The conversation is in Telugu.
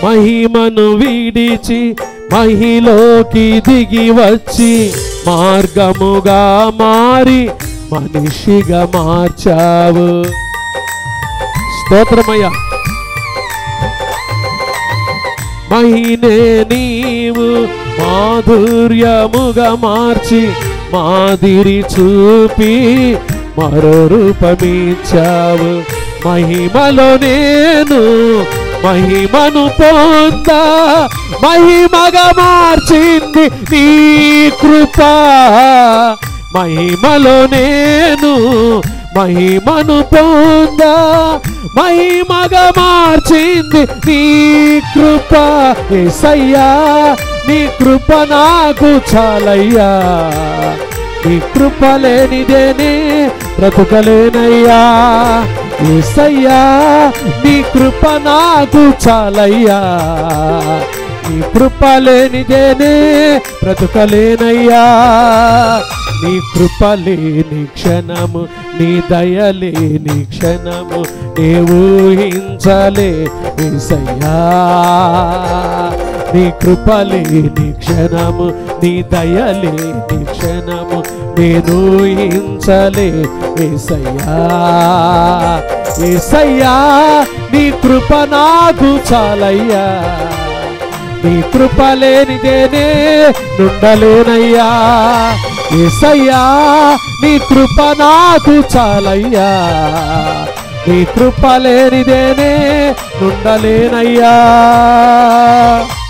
మహిమను విడిచి మహిలోకి దిగి వచ్చి మార్గముగా మారి మనిషిగా మార్చావు. స్తోత్రమయ్యా. మహినే నీవు మాధుర్యముగా మార్చి మాదిరి చూపి మరో రూపమిచ్చావు. మహిమలో నేను మహిమను పొందా మహిమగా మార్చింది నీ కృప. మహిమలో నేను మహిమను పొందా మహిమగా మార్చింది నీ కృప. యేసయ్యా నీ కృప నాకు చాలయ్యా, నీ కృప లేనిదేనే బ్రతుకలేనయ్యా. యేసయ్యా నీ కృప నాకు చాలయ్యా, నీ కృప లేనిదేనే బ్రతుకలేనయ్యా. నీ కృప లేని క్షణము, నీ దయ లేని క్షణము నే ఊహించలే యేసయ్యా. నీ కృప లేని క్షణము, నీ దయ లేని క్షణము నేను ఊహించలే యేసయ్యా. యేసయ్యా నీ కృప నాకు చాలయ్యా, నీ కృప లేనిదేనే నుండలేనయ్యా. యేసయ్యా నీ కృప నాకు చాలయ్యా, నీ కృప లేనిదేనే నుండలేనయ్యా.